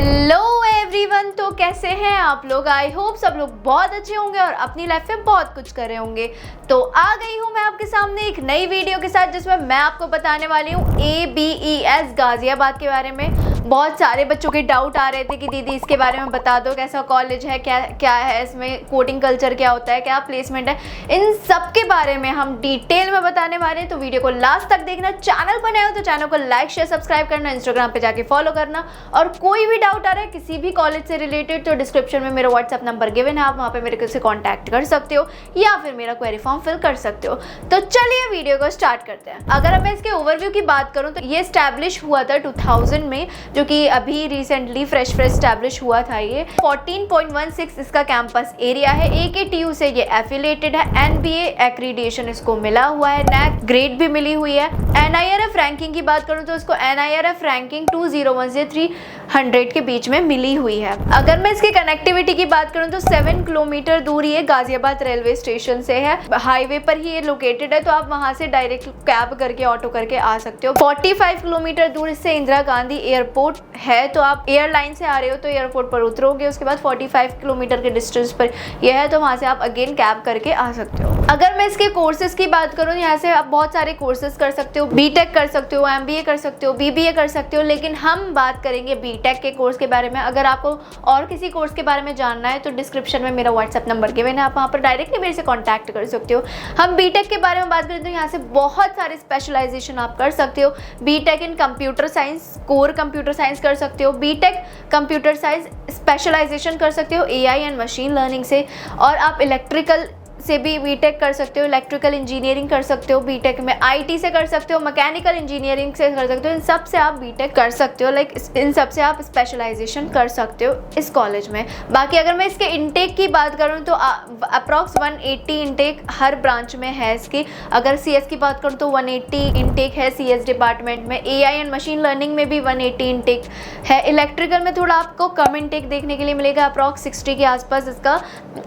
Hello everyone, तो कैसे हैं आप लोग। आई होप सब लोग बहुत अच्छे होंगे और अपनी लाइफ में बहुत कुछ कर रहे होंगे। तो आ गई हूँ मैं आपके सामने एक नई वीडियो के साथ, जिसमें मैं आपको बताने वाली हूँ ABES गाजियाबाद के बारे में। बहुत सारे बच्चों के डाउट आ रहे थे कि दीदी इसके बारे में बता दो, कैसा कॉलेज है, क्या क्या है इसमें, कोडिंग कल्चर क्या होता है, क्या प्लेसमेंट है, इन सब के बारे में हम डिटेल में बताने वाले हैं। तो वीडियो को लास्ट तक देखना। चैनल पर नए हो तो चैनल को लाइक शेयर सब्सक्राइब करना, इंस्टाग्राम पे जाके फॉलो करना। और कोई भी डाउट आ रहा है किसी भी कॉलेज से रिलेटेड तो डिस्क्रिप्शन में मेरा व्हाट्सएप नंबर गिवन है, आप वहाँ पे मेरे से कॉन्टैक्ट कर सकते हो या फिर मेरा क्वेरी फॉर्म फिल कर सकते हो। तो चलिए वीडियो को स्टार्ट करते हैं। अगर मैं इसके ओवरव्यू की बात करूँ तो ये स्टैब्लिश हुआ था 2000 में, जो कि अभी रिसेंटली फ्रेश स्टैब्लिश हुआ था। ये 14.16 इसका कैंपस एरिया है। AKTU से ये एफिलिएटेड है। NBA एक्रीडिएशन इसको मिला हुआ है, NAC ग्रेड भी मिली हुई है। NIRF रैंकिंग की बात करूँ तो इसको NIRF रैंकिंग 201 से 300 के बीच में मिली हुई है। अगर मैं इसकी कनेक्टिविटी की बात करूँ तो 7 किलोमीटर दूर ये गाजियाबाद रेलवे स्टेशन से है। हाईवे पर ही ये लोकेटेड है, तो आप वहां से डायरेक्ट कैब करके ऑटो करके आ सकते हो। 45 किलोमीटर दूर इससे इंदिरा गांधी एयरपोर्ट है, तो आप एयरलाइन से आ रहे हो तो एयरपोर्ट पर उतरोगे, उसके बाद 45 किलोमीटर के डिस्टेंस पर यह है, तो वहां से आप अगेन कैब करके आ सकते हो। अगर मैं इसके कोर्सेज की बात करूँ, यहाँ से आप बहुत सारे कोर्सेज कर सकते हो। BTech कर सकते हो, MBA कर सकते हो, BBA कर सकते हो, लेकिन हम बात करेंगे BTech के कोर्स के बारे में। अगर आपको और किसी कोर्स के बारे में जानना है तो डिस्क्रिप्शन में मेरा व्हाट्सएप नंबर गिवन है, आप वहाँ पर डायरेक्टली मेरे से कॉन्टैक्ट कर सकते हो। हम BTech के बारे में बात करें तो यहाँ से बहुत सारे स्पेशलाइजेशन आप कर सकते हो। BTech इन computer science, core computer science कर सकते हो। BTech कंप्यूटर साइंस स्पेशलाइजेशन कर सकते हो AI एंड मशीन लर्निंग से। और आप इलेक्ट्रिकल से भी BTech कर सकते हो, इलेक्ट्रिकल इंजीनियरिंग कर सकते हो, BTech में IT से कर सकते हो, मैकेनिकल इंजीनियरिंग से कर सकते हो। इन सब से आप BTech कर सकते हो, इन सब से आप स्पेशलाइजेशन कर सकते हो इस कॉलेज में। बाकी अगर मैं इसके इनटेक की बात करूँ तो अप्रॉक्स 180 इनटेक हर ब्रांच में है इसकी। अगर CS की बात करूँ तो 180 इनटेक है CS डिपार्टमेंट में। AI एंड मशीन लर्निंग में भी 180 इनटेक है। इलेक्ट्रिकल में थोड़ा आपको कम इनटेक देखने के लिए मिलेगा, अप्रॉक्स 60 के आसपास इसका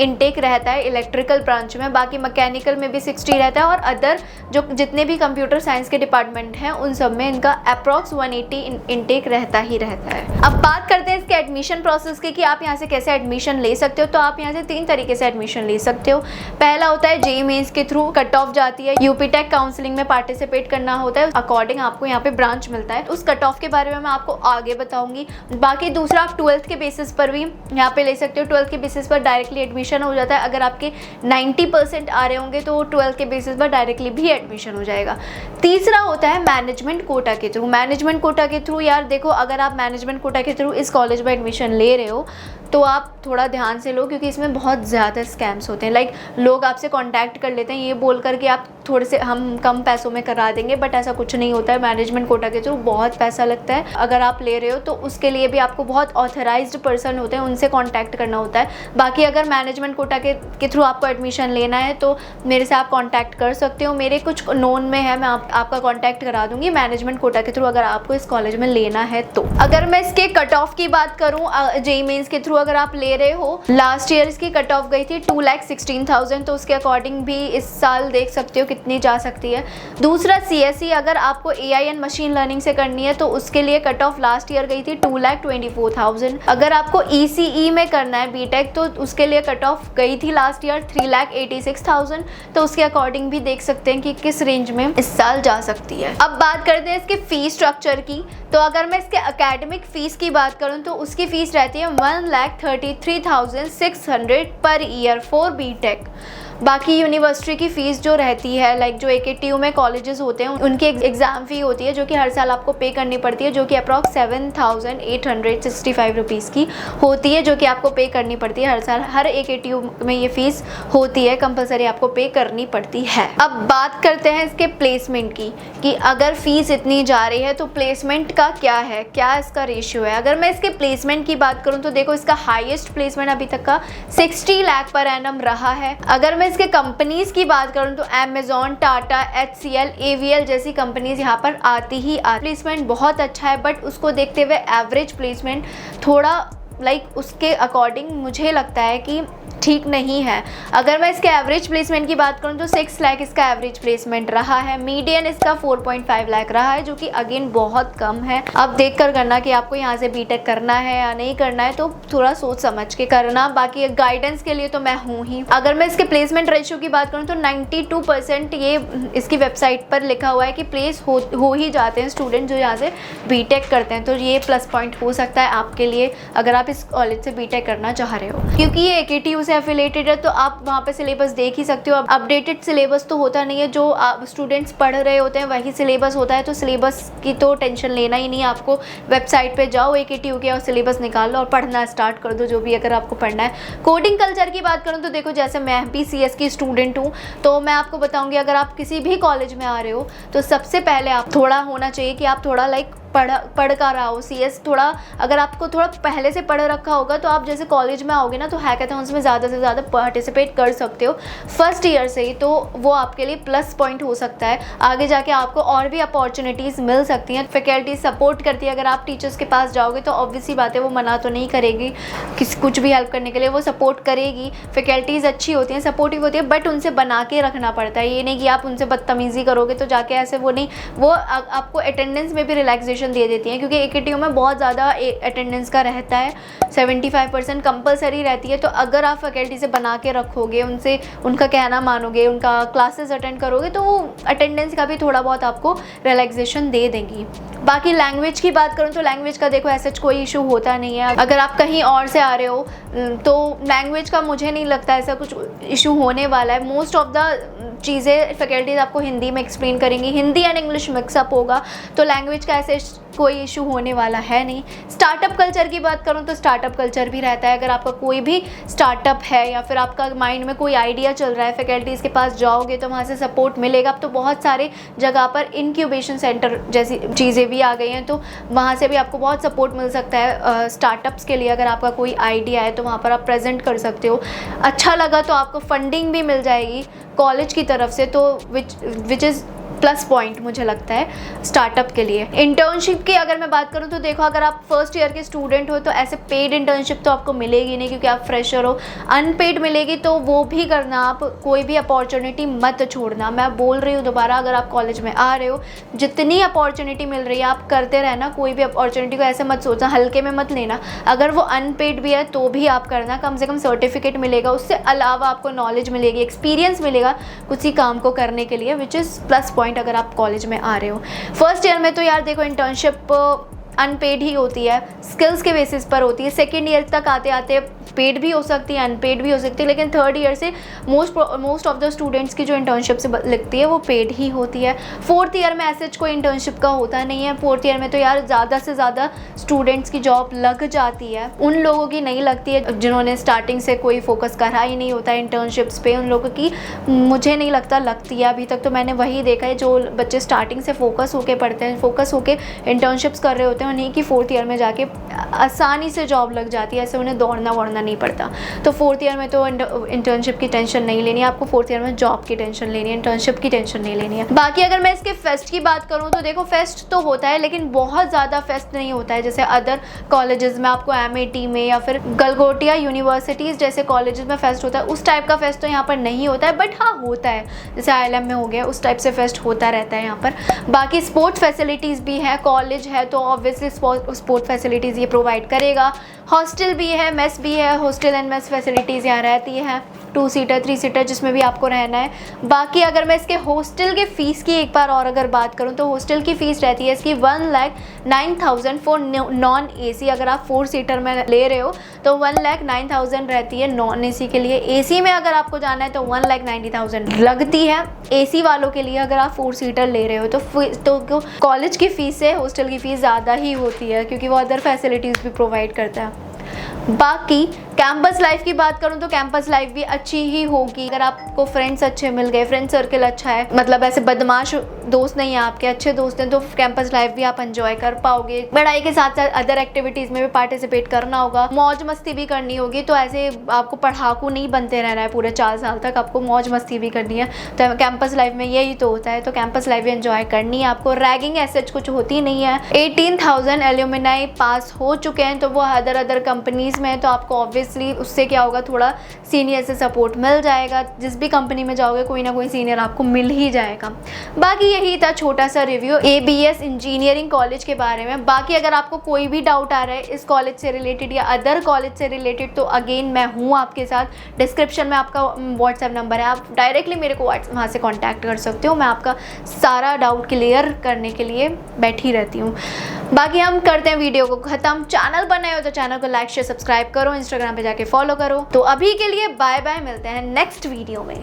इनटेक रहता है इलेक्ट्रिकल में। बाकी मैकेनिकल में भी 60 रहता है, और अदर जो जितने भी कंप्यूटर साइंस के डिपार्टमेंट हैं उन सब में इनका अप्रॉक्स 180 इनटेक रहता ही रहता है। अब बात करते हैं इसके एडमिशन प्रोसेस की कि आप यहाँ से कैसे एडमिशन ले सकते हो। तो आप यहाँ से 3 तरीके से एडमिशन ले सकते हो। पहला होता है JEE मेंस के थ्रू, कट ऑफ जाती है। UPTech काउंसलिंग में पार्टिसिपेट करना होता है, अकॉर्डिंग आपको यहाँ पे ब्रांच मिलता है। उस कट ऑफ के बारे में मैं आपको आगे बताऊंगी। बाकी दूसरा, आप 12th के बेसिस पर भी यहाँ पे ले सकते हो। 12th के बेसिस पर डायरेक्टली एडमिशन हो जाता है। अगर आपके 90% आ रहे होंगे तो 12th के बेसिस पर डायरेक्टली भी एडमिशन हो जाएगा। तीसरा होता है मैनेजमेंट कोटा के थ्रू। मैनेजमेंट कोटा के थ्रू, यार देखो, अगर आप मैनेजमेंट कोटा के थ्रू इस कॉलेज में एडमिशन ले रहे हो तो आप थोड़ा ध्यान से लो, क्योंकि इसमें बहुत ज़्यादा स्कैम्स होते हैं। लाइक लोग आपसे कांटेक्ट कर लेते हैं ये बोल कर कि आप थोड़े से हम कम पैसों में करा देंगे, बट ऐसा कुछ नहीं होता है। मैनेजमेंट कोटा के थ्रू बहुत पैसा लगता है। अगर आप ले रहे हो तो उसके लिए भी आपको बहुत ऑथराइज्ड पर्सन होते हैं, उनसे कांटेक्ट करना होता है। बाकी अगर मैनेजमेंट कोटा के थ्रू आपको एडमिशन लेना है तो मेरे से आप कांटेक्ट कर सकते हो। मेरे कुछ नोन में है, मैं आपका कांटेक्ट करा दूंगी मैनेजमेंट कोटा के थ्रू, अगर आपको इस कॉलेज में लेना है तो। अगर मैं इसके कट ऑफ की बात करूँ, JEE मेंस के थ्रू अगर आप ले रहे हो, लास्ट ईयर इसकी कट ऑफ गई थी 2,16,000, तो उसके अकॉर्डिंग भी इस साल देख सकते हो कितनी जा सकती है। दूसरा CSE, अगर आपको AI एंड मशीन लर्निंग से करनी है तो उसके लिए कट ऑफ लास्ट ईयर गई थी 2,24,000। अगर आपको ECE में करना है BTech तो उसके लिए कट ऑफ गई थी लास्ट ईयर 3,86,000, तो उसके अकॉर्डिंग भी देख सकते हैं कि किस रेंज में इस साल जा सकती है। अब बात करते हैं इसके फीस स्ट्रक्चर की। तो अगर मैं इसके एकेडमिक फीस की बात करूं तो उसकी फीस रहती है 1,33,600 पर ईयर फॉर BTech। बाकी यूनिवर्सिटी की फ़ीस जो रहती है, लाइक जो AKTU में कॉलेजेस होते हैं उनकी एग्ज़ाम फ़ी होती है, जो कि हर साल आपको पे करनी पड़ती है, जो कि अप्रॉक्स 7,865 रुपीज़ की होती है, जो कि आपको पे करनी पड़ती है हर साल। हर AKTU में ये फ़ीस होती है, कंपलसरी आपको पे करनी पड़ती है। अब बात करते हैं इसके प्लेसमेंट की कि अगर फ़ीस इतनी जा रही है तो प्लेसमेंट का क्या है, क्या इसका रेशियो है। अगर मैं इसके प्लेसमेंट की बात करूँ तो देखो, इसका हाईएस्ट प्लेसमेंट अभी तक का 60 लाख पर एनम रहा है। अगर मैं इसके कंपनीज की बात करूं तो Amazon, टाटा, HCL, AVL जैसी कंपनीज यहाँ पर आती ही प्लेसमेंट बहुत अच्छा है, बट उसको देखते हुए एवरेज प्लेसमेंट थोड़ा लाइक उसके अकॉर्डिंग मुझे लगता है कि ठीक नहीं है। अगर मैं इसके एवरेज प्लेसमेंट की बात करूं तो 6 लाख इसका एवरेज प्लेसमेंट रहा है, मीडियन इसका 4.5 लाख रहा है, जो कि अगेन बहुत कम है। अब देख कर करना कि आपको यहाँ से बीटेक करना है या नहीं करना है, तो थोड़ा सोच समझ के करना। बाकी गाइडेंस के लिए तो मैं हूँ ही। अगर मैं इसके प्लेसमेंट रेशियो की बात करूँ तो 92% ये इसकी वेबसाइट पर लिखा हुआ है कि प्लेस हो ही जाते हैं स्टूडेंट जो यहाँ से बीटेक करते हैं। तो ये प्लस पॉइंट हो सकता है आपके लिए अगर आप इस कॉलेज से बीटेक करना चाह रहे हो, क्योंकि ये AKTU से एफिलेटेड है, तो आप वहाँ पे सिलेबस देख ही सकते हो। अब अपडेटेड सिलेबस तो होता नहीं है, जो आप स्टूडेंट्स पढ़ रहे होते हैं वही सिलेबस होता है, तो सिलेबस की तो टेंशन लेना ही नहीं है आपको। वेबसाइट पे जाओ AKTU के और सिलेबस निकाल लो और पढ़ना स्टार्ट कर दो, जो भी अगर आपको पढ़ना है। कोडिंग कल्चर की बात करूँ तो देखो, जैसे मैं भी CS की स्टूडेंट हूँ, तो मैं आपको बताऊँगी अगर आप किसी भी कॉलेज में आ रहे हो तो सबसे पहले आप थोड़ा होना चाहिए कि आप थोड़ा लाइक पढ़ कर रहा हो। CS थोड़ा अगर आपको थोड़ा पहले से पढ़ रखा होगा तो आप जैसे कॉलेज में आओगे ना तो हैकाथॉन्स में ज़्यादा से ज़्यादा पार्टिसिपेट कर सकते हो फर्स्ट ईयर से ही, तो वो आपके लिए प्लस पॉइंट हो सकता है। आगे जाके आपको और भी अपॉर्चुनिटीज़ मिल सकती हैं। फैकल्टी सपोर्ट करती है। अगर आप टीचर्स के पास जाओगे तो ऑब्वियसली बात है वो मना तो नहीं करेगी, कुछ भी हेल्प करने के लिए वो सपोर्ट करेगी। फैकल्टीज़ अच्छी होती हैं, सपोर्टिव होती है, बट उनसे बना के रखना पड़ता है। ये नहीं कि आप उनसे बदतमीज़ी करोगे तो जाके ऐसे वो नहीं, वो आपको अटेंडेंस में भी रिलैक्सेशन दे देती हैं, क्योंकि AKTU में बहुत ज़्यादा अटेंडेंस का रहता है, 75% कंपलसरी रहती है। तो अगर आप फैकल्टी से बना के रखोगे, उनसे उनका कहना मानोगे, उनका क्लासेस अटेंड करोगे, तो वो अटेंडेंस का भी थोड़ा बहुत आपको रिलैक्सेशन दे देंगी। बाकी लैंग्वेज की बात करूँ तो लैंग्वेज का देखो ऐसा कोई इशू होता नहीं है। अगर आप कहीं और से आ रहे हो तो लैंग्वेज का मुझे नहीं लगता ऐसा कुछ इशू होने वाला है। मोस्ट ऑफ द चीज़ें फैकल्टीज आपको हिंदी में एक्सप्लेन करेंगी, हिंदी एंड इंग्लिश मिक्सअप होगा, तो लैंग्वेज का ऐसे कोई इशू होने वाला है नहीं। स्टार्टअप कल्चर की बात करूँ तो स्टार्टअप कल्चर भी रहता है। अगर आपका कोई भी स्टार्टअप है या फिर आपका माइंड में कोई आइडिया चल रहा है, फैकल्टीज़ के पास जाओगे तो वहाँ से सपोर्ट मिलेगा। अब तो बहुत सारे जगह पर इनक्यूबेशन सेंटर जैसी चीज़ें भी आ गई हैं, तो वहाँ से भी आपको बहुत सपोर्ट मिल सकता है स्टार्टअप्स के लिए। अगर आपका कोई आइडिया है तो वहाँ पर आप प्रेजेंट कर सकते हो। अच्छा लगा तो आपको फंडिंग भी मिल जाएगी कॉलेज की तरफ से, तो विच इज़ प्लस पॉइंट मुझे लगता है स्टार्टअप के लिए। इंटर्नशिप की अगर मैं बात करूँ तो देखो, अगर आप फर्स्ट ईयर के स्टूडेंट हो तो ऐसे पेड इंटर्नशिप तो आपको मिलेगी नहीं, क्योंकि आप फ्रेशर हो। अनपेड मिलेगी तो वो भी करना, आप कोई भी अपॉर्चुनिटी मत छोड़ना। मैं बोल रही हूँ दोबारा, अगर आप कॉलेज में आ रहे हो, जितनी अपॉर्चुनिटी मिल रही है आप करते रहना। कोई भी अपॉर्चुनिटी को ऐसे मत सोचना, हल्के में मत लेना। अगर वो अनपेड भी है तो भी आप करना, कम से कम सर्टिफिकेट मिलेगा, उससे अलावा आपको नॉलेज मिलेगी, एक्सपीरियंस मिलेगा कुछ ही काम को करने के लिए, विच इज़ प्लस पॉइंट अगर आप कॉलेज में आ रहे हो। फर्स्ट ईयर में तो यार देखो इंटर्नशिप अनपेड ही होती है, स्किल्स के बेसिस पर होती है। सेकेंड ईयर तक आते आते पेड भी हो सकती है, अनपेड भी हो सकती है, लेकिन थर्ड ईयर से मोस्ट ऑफ द स्टूडेंट्स की जो इंटर्नशिप से लगती है वो पेड ही होती है। फोर्थ ईयर में ऐसे कोई इंटर्नशिप का होता नहीं है। फोर्थ ईयर में तो यार ज़्यादा से ज़्यादा स्टूडेंट्स की जॉब लग जाती है, उन लोगों की नहीं लगती है जिन्होंने स्टार्टिंग से कोई फोकस करा ही नहीं होता है इंटर्नशिप्स पे। उन लोगों की मुझे नहीं लगता लगती है। अभी तक तो मैंने वही देखा है, जो बच्चे स्टार्टिंग से फोकस होके पढ़ते हैं, फोकस होके इंटर्नशिप्स कर रहे होते हैं, उन्हीं की फोर्थ ईयर में जाके आसानी से जॉब लग जाती है, ऐसे उन्हें दौड़ना वोड़ना नहीं पड़ता। तो फोर्थ ईयर में तो इंटर्नशिप की टेंशन नहीं लेनी है आपको, फोर्थ ईयर में जॉब की टेंशन लेनी है, इंटर्नशिप की टेंशन नहीं लेनी है। बाकी अगर मैं इसके फेस्ट की बात करूँ तो देखो, फेस्ट तो होता है लेकिन बहुत ज़्यादा फेस्ट नहीं होता है जैसे अदर कॉलेजेस में आपको MAT में या फिर गलगोटिया यूनिवर्सिटीज़ जैसे कॉलेजेस में फेस्ट होता है, उस टाइप का फेस्ट तो यहाँ पर नहीं होता है। बट हाँ होता है, जैसे ILM में हो गया, उस टाइप से फेस्ट होता रहता है यहाँ पर। बाकी स्पोर्ट्स फैसिलिटीज़ भी है, कॉलेज है तो ऑब्वियसली स्पोर्ट फैसिलिटीज़ ये प्रोवाइड करेगा। हॉस्टल भी है, मेस भी है, हॉस्टल एंड मेस फैसिलिटीज़ यहाँ रहती है, 2 सीटर 3 सीटर जिसमें भी आपको रहना है। बाकी अगर मैं इसके हॉस्टल के फ़ीस की एक बार और अगर बात करूँ तो हॉस्टल की फ़ीस रहती है इसकी 1,09,000 फॉर नॉन AC। अगर आप 4 सीटर में ले रहे हो तो 1,09,000 रहती है नॉन AC के लिए। AC में अगर आपको जाना है तो 1,90,000 लगती है। AC वालों के लिए अगर आप 4 सीटर ले रहे हो तो कॉलेज की फ़ीस से हॉस्टल की फ़ीस ज़्यादा ही होती है, क्योंकि वो अदर फैसिलिटीज़ भी प्रोवाइड करता है। बाकी कैंपस लाइफ की बात करूँ तो कैंपस लाइफ भी अच्छी ही होगी अगर आपको फ्रेंड्स अच्छे मिल गए, फ्रेंड सर्कल अच्छा है, मतलब ऐसे बदमाश दोस्त नहीं है आपके, अच्छे दोस्त हैं, तो कैंपस लाइफ भी आप एंजॉय कर पाओगे। पढ़ाई के साथ साथ अदर एक्टिविटीज में भी पार्टिसिपेट करना होगा, मौज मस्ती भी करनी होगी। तो ऐसे आपको पढ़ाकू नहीं बनते रहना है पूरे 4 साल तक, आपको मौज मस्ती भी करनी है। तो कैंपस लाइफ में यही तो होता है, तो कैंपस लाइफ भी एंजॉय करनी है आपको। रैगिंग ऐसे कुछ होती नहीं है। 18,000 एल्यूमिनाई पास हो चुके हैं, तो वो अदर कंपनीज में है, तो आपको ऑब्वियसली उससे क्या होगा, थोड़ा सीनियर से सपोर्ट मिल जाएगा। जिस भी कंपनी में जाओगे कोई ना कोई सीनियर आपको मिल ही जाएगा। बाकी यही था छोटा सा रिव्यू ABS इंजीनियरिंग कॉलेज के बारे में। बाकी अगर आपको कोई भी डाउट आ रहा है इस कॉलेज से रिलेटेड या अदर कॉलेज से रिलेटेड, तो अगेन मैं हूँ आपके साथ। डिस्क्रिप्शन में आपका व्हाट्सएप नंबर है, आप डायरेक्टली मेरे को वहाँ से कॉन्टैक्ट कर सकते हो। मैं आपका सारा डाउट क्लियर करने के लिए बैठी रहती हूँ। बाकी हम करते हैं वीडियो को ख़त्म। चैनल पर नए हो तो चैनल को लाइक शेयर सब्सक्राइब करो, इंस्टाग्राम पे जाके फॉलो करो। तो अभी के लिए बाय बाय, मिलते हैं नेक्स्ट वीडियो में।